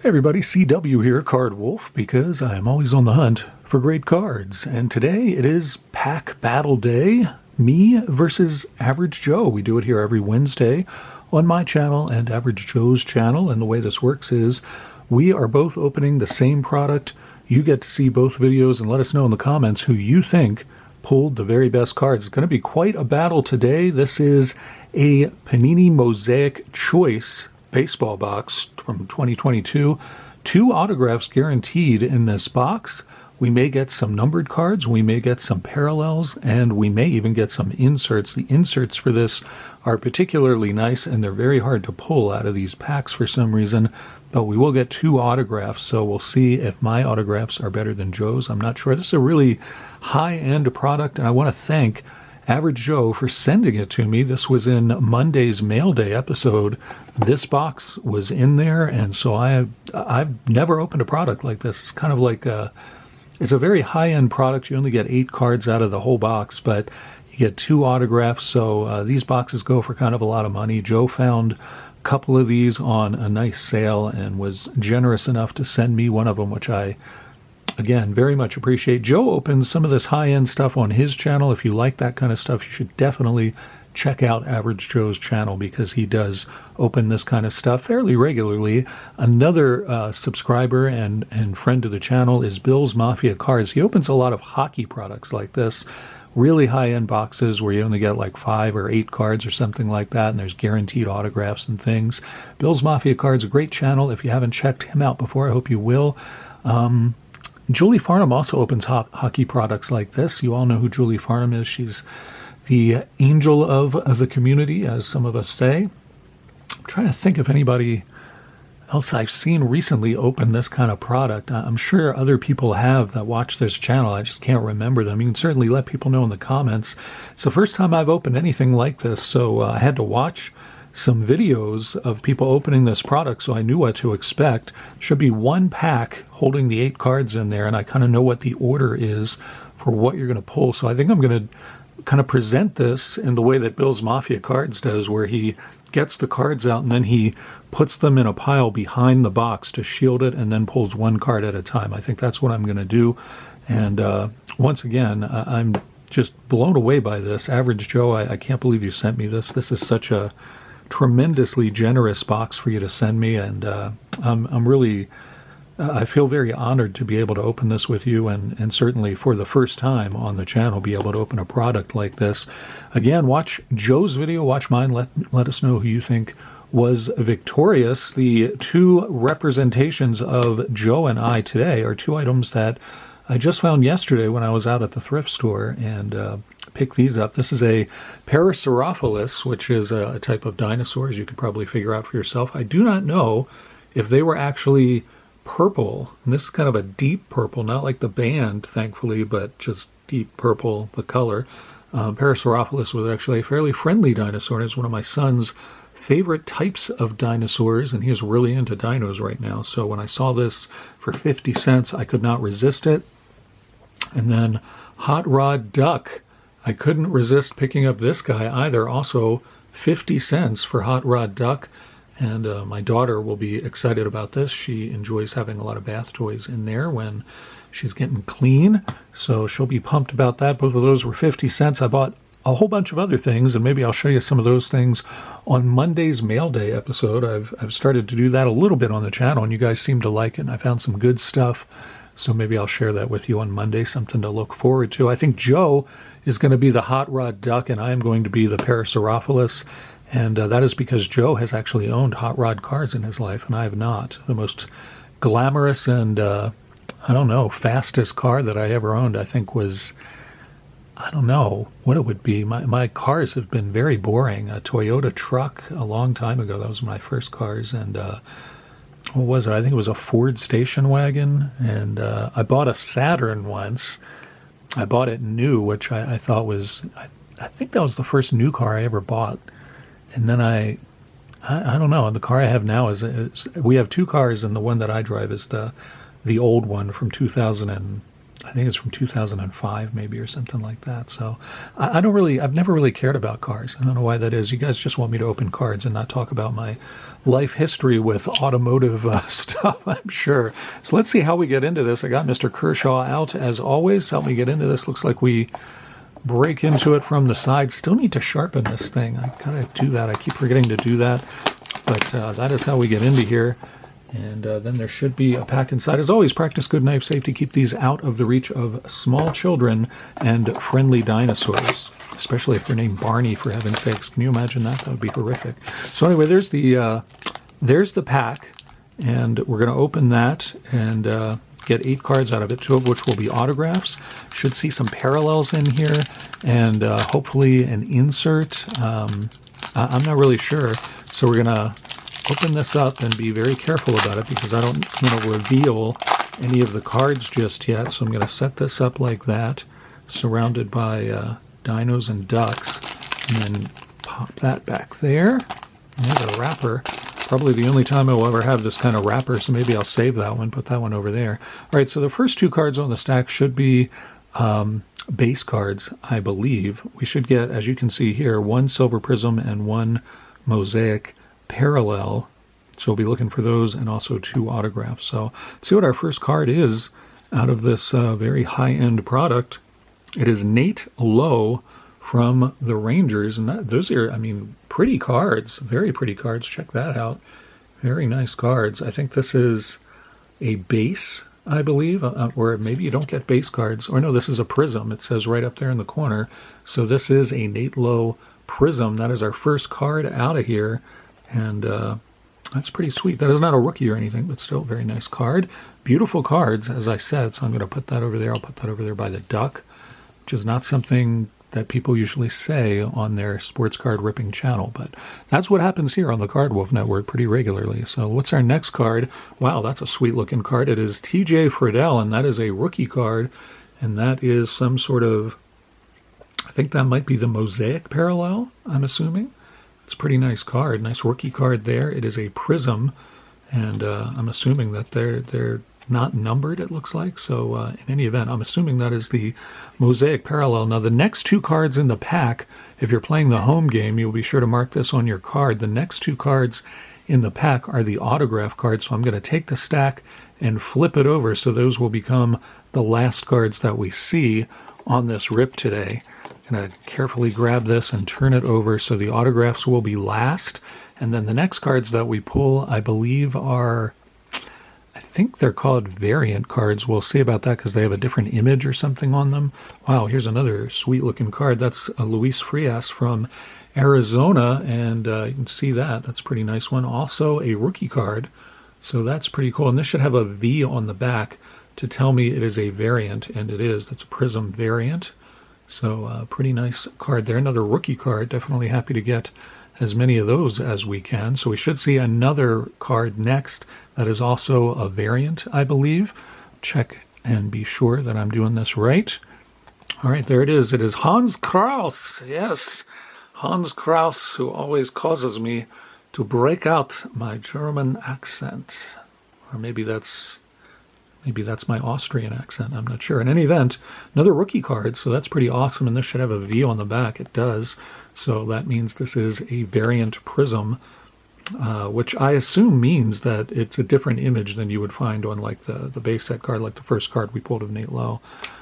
Hey everybody, CW here, Card Wolf, because I am always on the hunt for great cards. And today it is Pack Battle Day, me versus Average Joe. We do it here every Wednesday on my channel and Average Joe's channel. And the way this works is we are both opening the same product. You get to see both videos and let us know in the comments who you think pulled the very best cards. It's going to be quite a battle today. This is a Panini Mosaic Choice Baseball box from 2022. 2 autographs guaranteed in this box. We may get some numbered cards, we may get some parallels, and we may even get some inserts. The inserts for this are particularly nice, and they're very hard to pull out of these packs for some reason, but we will get 2 autographs, so we'll see if my autographs are better than Joe's. I'm not sure. This is a really high-end product, and I want to thank Average Joe for sending it to me. This was in Monday's Mail Day episode. This box was in there, and so I've never opened a product like this. It's kind of like it's a very high-end product. You only get 8 cards out of the whole box, but you get 2 autographs, so these boxes go for kind of a lot of money. Joe found a couple of these on a nice sale and was generous enough to send me one of them, which I again, very much appreciate. Joe opens some of this high-end stuff on his channel. If you like that kind of stuff, you should definitely check out Average Joe's channel because he does open this kind of stuff fairly regularly. Another subscriber and friend to the channel is Bill's Mafia Cards. He opens a lot of hockey products like this, really high-end boxes where you only get like 5 or 8 cards or something like that, and there's guaranteed autographs and things. Bill's Mafia Cards, a great channel. If you haven't checked him out before, I hope you will. Julie Farnham also opens hockey products like this. You all know who Julie Farnham is. She's the angel of the community, as some of us say. I'm trying to think if anybody else I've seen recently open this kind of product. I'm sure other people have that watch this channel. I just can't remember them. You can certainly let people know in the comments. It's the first time I've opened anything like this, so I had to watch some videos of people opening this product so I knew what to expect. Should be 1 pack holding the 8 cards in there, and I kind of know what the order is for what you're going to pull. So I think I'm going to kind of present this in the way that Bill's Mafia Cards does, where he gets the cards out and then he puts them in a pile behind the box to shield it and then pulls 1 card at a time. I think that's what I'm going to do. And once again, I'm just blown away by this. Average Joe, I can't believe you sent me this. This is such a tremendously generous box for you to send me, and I'm really I feel very honored to be able to open this with you, and certainly for the first time on the channel be able to open a product like this. Again, watch Joe's video, watch mine, let us know who you think was victorious. The 2 representations of Joe and I today are 2 items that I just found yesterday when I was out at the thrift store and picked these up. This is a Parasaurolophus, which is a type of dinosaur, as you could probably figure out for yourself. I do not know if they were actually purple, and this is kind of a deep purple, not like the band, thankfully, but just deep purple, the color. Parasaurolophus was actually a fairly friendly dinosaur, and it's one of my son's favorite types of dinosaurs, and he is really into dinos right now. So when I saw this for 50 cents, I could not resist it. And then Hot Rod Duck, I couldn't resist picking up this guy either. Also 50 cents for Hot Rod Duck. And my daughter will be excited about this. She enjoys having a lot of bath toys in there when she's getting clean. So she'll be pumped about that. Both of those were 50 cents. I bought a whole bunch of other things, and maybe I'll show you some of those things on Monday's Mail Day episode. I've started to do that a little bit on the channel, and you guys seem to like it, and I found some good stuff. So maybe I'll share that with you on Monday, something to look forward to. I think Joe is going to be the Hot Rod Duck, and I am going to be the Parasaurolophus. And that is because Joe has actually owned Hot Rod cars in his life, and I have not. The most glamorous and, I don't know, fastest car that I ever owned, I think, was, I don't know what it would be. My cars have been very boring. A Toyota truck a long time ago. That was my first cars. And what was it? I think it was a Ford station wagon. And I bought a Saturn once. I bought it new, which I thought was, I think that was the first new car I ever bought. And then I don't know. The car I have now is we have 2 cars, and the one that I drive is the old one from 2000 and I think it's from 2005 maybe or something like that. So I've never really cared about cars. I don't know why that is. You guys just want me to open cards and not talk about my life history with automotive stuff, I'm sure. So let's see how we get into this. I got Mr. Kershaw out as always to help me get into this. Looks like we break into it from the side. Still need to sharpen this thing. I gotta do that. I keep forgetting to do that. But that is how we get into here. And then there should be a pack inside. As always, practice good knife safety. Keep these out of the reach of small children and friendly dinosaurs, especially if they're named Barney, for heaven's sakes. Can you imagine that? That would be horrific. So anyway, there's the pack, and we're going to open that and get 8 cards out of it, 2 of which will be autographs. Should see some parallels in here, and hopefully an insert. I'm not really sure, so we're going to open this up and be very careful about it because I don't want to reveal any of the cards just yet. So I'm going to set this up like that, surrounded by dinos and ducks, and then pop that back there. There's a wrapper. Probably the only time I'll ever have this kind of wrapper, so maybe I'll save that one, put that one over there. All right, so the first 2 cards on the stack should be base cards, I believe. We should get, as you can see here, 1 silver prism and 1 mosaic parallel. So we'll be looking for those, and also 2 autographs. So let's see what our first card is out of this very high-end product. It is Nate Lowe from the Rangers, and those are, I mean, pretty cards, very pretty cards. Check that out. Very nice cards. I think this is a base, I believe, or maybe you don't get base cards. Or no, this is a prism. It says right up there in the corner. So this is a Nate Lowe prism. That is our first card out of here, and that's pretty sweet. That is not a rookie or anything, but still a very nice card. Beautiful cards, as I said, so I'm going to put that over there. I'll put that over there by the duck, which is not something that people usually say on their sports card ripping channel, but that's what happens here on the Card Wolf Network pretty regularly. So what's our next card? Wow, that's a sweet looking card. It is TJ Friedel, and that is a rookie card, and that is some sort of, I think that might be the Mosaic parallel, I'm assuming. It's a pretty nice card, nice rookie card there. It is a prism, and I'm assuming that they're not numbered, it looks like. So in any event, I'm assuming that is the Mosaic parallel. Now, the next 2 cards in the pack, if you're playing the home game, you'll be sure to mark this on your card. The next 2 cards in the pack are the autograph cards. So I'm going to take the stack and flip it over, so those will become the last cards that we see on this rip today. I'm going to carefully grab this and turn it over, so the autographs will be last. And then the next cards that we pull, I believe, are, I think they're called variant cards. We'll see about that because they have a different image or something on them. Wow, here's another sweet looking card. That's a Luis Frias from Arizona, and you can see that. That's a pretty nice one. Also a rookie card, so that's pretty cool. And this should have a V on the back to tell me it is a variant, and it is. That's a Prism variant. So pretty nice card there. Another rookie card. Definitely happy to get as many of those as we can. So we should see another card next that is also a variant, I believe. Check and be sure that I'm doing this right. All right, there it is. It is Hans Kraus. Yes, Hans Kraus, who always causes me to break out my German accent. Or maybe that's my Austrian accent. I'm not sure. In any event, another rookie card, so that's pretty awesome. And this should have a V on the back. It does. So that means this is a variant prism, which I assume means that it's a different image than you would find on like the base set card, like the first card we pulled of Nate Lowe.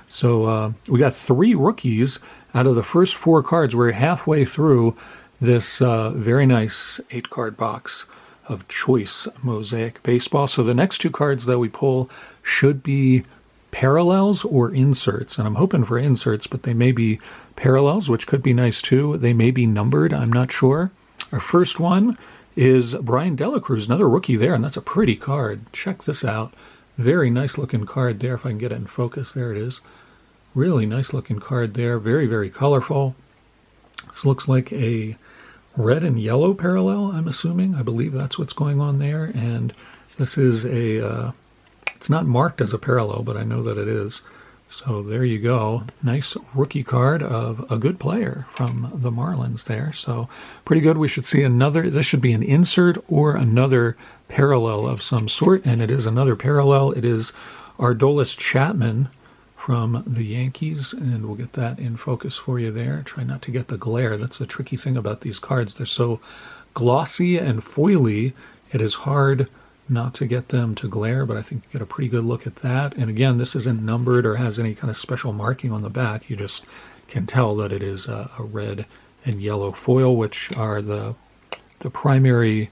So we got 3 rookies out of the first 4 cards. We're halfway through this very nice 8-card box of Choice Mosaic Baseball. So the next 2 cards that we pull should be parallels or inserts. And I'm hoping for inserts, but they may be parallels, which could be nice too. They may be numbered. I'm not sure. Our first one is Brian Delacruz, another rookie there, and that's a pretty card. Check this out. Very nice looking card there. If I can get it in focus, there it is. Really nice looking card there. Very, very colorful. This looks like a red and yellow parallel, I'm assuming. I believe that's what's going on there. And this is a, it's not marked as a parallel, but I know that it is. So there you go. Nice rookie card of a good player from the Marlins there. So pretty good. We should see another, this should be an insert or another parallel of some sort. And it is another parallel. It is Aroldis Chapman from the Yankees, and we'll get that in focus for you there. Try not to get the glare. That's the tricky thing about these cards. They're so glossy and foily, It is hard not to get them to glare, but I think you get a pretty good look at that. And again, this isn't numbered or has any kind of special marking on the back. You just can tell that it is a red and yellow foil, which are the primary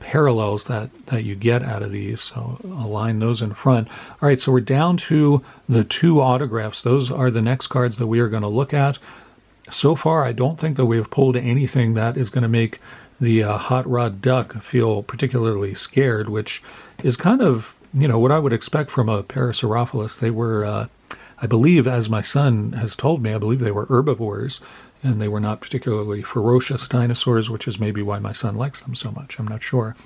parallels that you get out of these. So align those in front. All right, so we're down to the 2 autographs. Those are the next cards that we are going to look at. So far, I don't think that we have pulled anything that is going to make the Hot Rod Duck feel particularly scared, which is kind of, what I would expect from a Parasaurolophus. They were, I believe, as my son has told me, I believe they were herbivores, and they were not particularly ferocious dinosaurs, which is maybe why my son likes them so much. I'm not sure.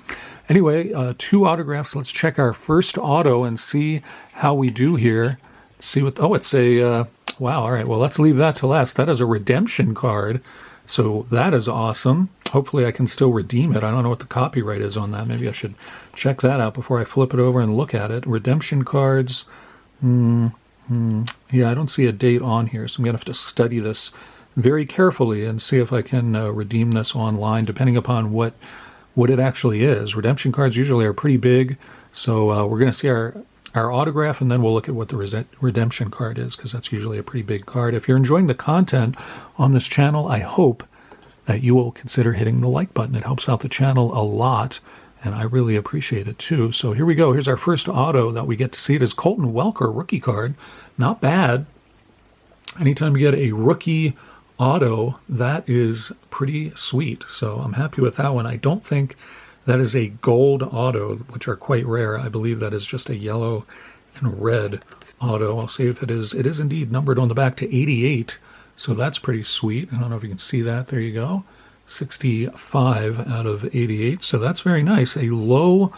Anyway, 2 autographs. Let's check our first auto and see how we do here. See what, it's a, wow, all right, well, let's leave that to last. That is a redemption card. So that is awesome. Hopefully I can still redeem it. I don't know what the copyright is on that. Maybe I should check that out before I flip it over and look at it. Redemption cards. Yeah, I don't see a date on here, so I'm going to have to study this very carefully and see if I can redeem this online, depending upon what it actually is. Redemption cards usually are pretty big, so we're going to see our autograph, and then we'll look at what the redemption card is, because that's usually a pretty big card. If you're enjoying the content on this channel, I hope that you will consider hitting the like button. It helps out the channel a lot, and I really appreciate it too. So here we go. Here's our first auto that we get to see. It is Colton Welker, rookie card. Not bad. Anytime you get a rookie auto, that is pretty sweet. So I'm happy with that one. I don't think that is a gold auto, which are quite rare. I believe that is just a yellow and red auto. I'll see if it is. It is indeed numbered on the back to 88, so that's pretty sweet. I don't know if you can see that. There you go. 65 out of 88, so that's very nice. A low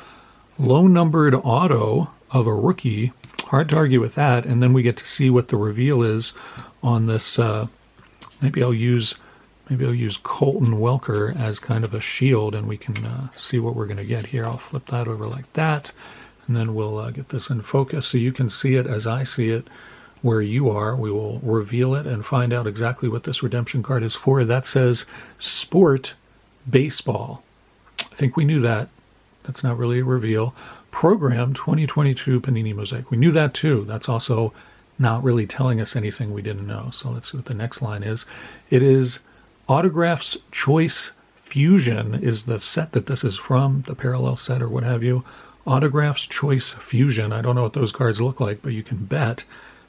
numbered auto of a rookie. Hard to argue with that. And then we get to see what the reveal is on this. Maybe I'll use Colton Welker as kind of a shield, and we can see what we're going to get here. I'll flip that over like that, and then we'll get this in focus so you can see it as I see it where you are. We will reveal it and find out exactly what this redemption card is for. That says Sport Baseball. I think we knew that. That's not really a reveal. Program 2022 Panini Mosaic. We knew that too. That's also not really telling us anything we didn't know. So let's see what the next line is. It is Autographs Choice Fusion is the set that this is from, the parallel set or what have you. Autographs Choice Fusion. I don't know what those cards look like, but you can bet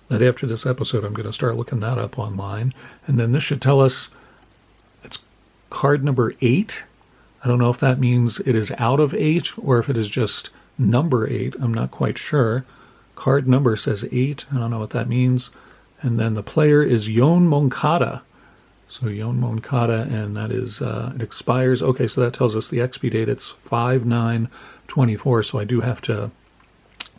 that after this episode I'm going to start looking that up online. And then this should tell us it's card number 8. I don't know if that means it is out of 8 or if it is just number 8. I'm not quite sure. Card number says 8. I don't know what that means. And then the player is Yon Moncada. So Yon Moncada, and that is, it expires. Okay, so that tells us the XP date. It's 5/9/24, so I do have to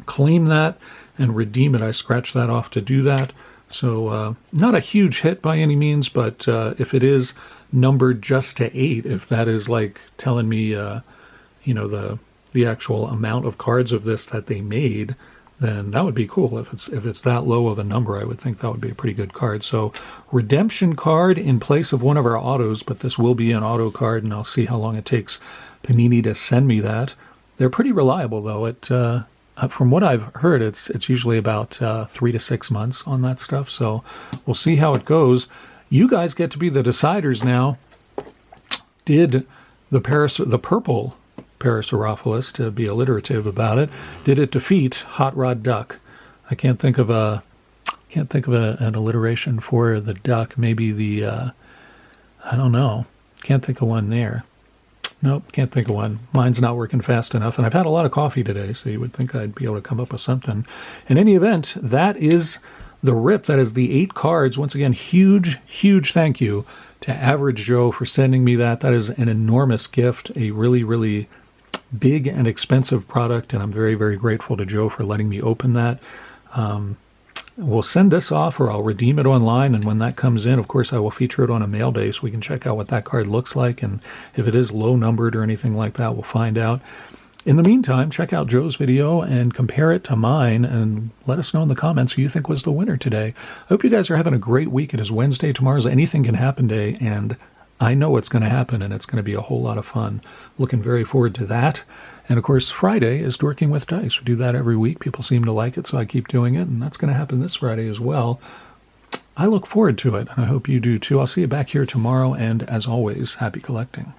claim that and redeem it. I scratched that off to do that. So not a huge hit by any means, but if it is numbered just to 8, if that is like telling me, the actual amount of cards of this that they made, then that would be cool. If it's that low of a number, I would think that would be a pretty good card. So redemption card in place of one of our autos, but this will be an auto card, and I'll see how long it takes Panini to send me that. They're pretty reliable, though. From what I've heard, it's usually about 3 to 6 months on that stuff. So we'll see how it goes. You guys get to be the deciders now. Did the purple Parasaurolophus, to be alliterative about it, did it defeat Hot Rod Duck? I can't think of an alliteration for the duck. Maybe the I don't know. Can't think of one there. Nope, can't think of one. Mine's not working fast enough, and I've had a lot of coffee today, so you would think I'd be able to come up with something. In any event, that is the rip. That is the 8 cards. Once again, huge thank you to Average Joe for sending me that. That is an enormous gift, a really, really big and expensive product, and I'm very, very grateful to Joe for letting me open that. We'll send this off, or I'll redeem it online, and when that comes in, of course, I will feature it on a mail day so we can check out what that card looks like, and if it is low numbered or anything like that, we'll find out. In the meantime, check out Joe's video and compare it to mine, and let us know in the comments who you think was the winner today. I hope you guys are having a great week. It is Wednesday. Tomorrow's Anything Can Happen Day, and I know what's going to happen, and it's going to be a whole lot of fun. Looking very forward to that. And of course, Friday is Dorking with Dice. We do that every week. People seem to like it, so I keep doing it, and that's going to happen this Friday as well. I look forward to it, and I hope you do too. I'll see you back here tomorrow, and as always, happy collecting.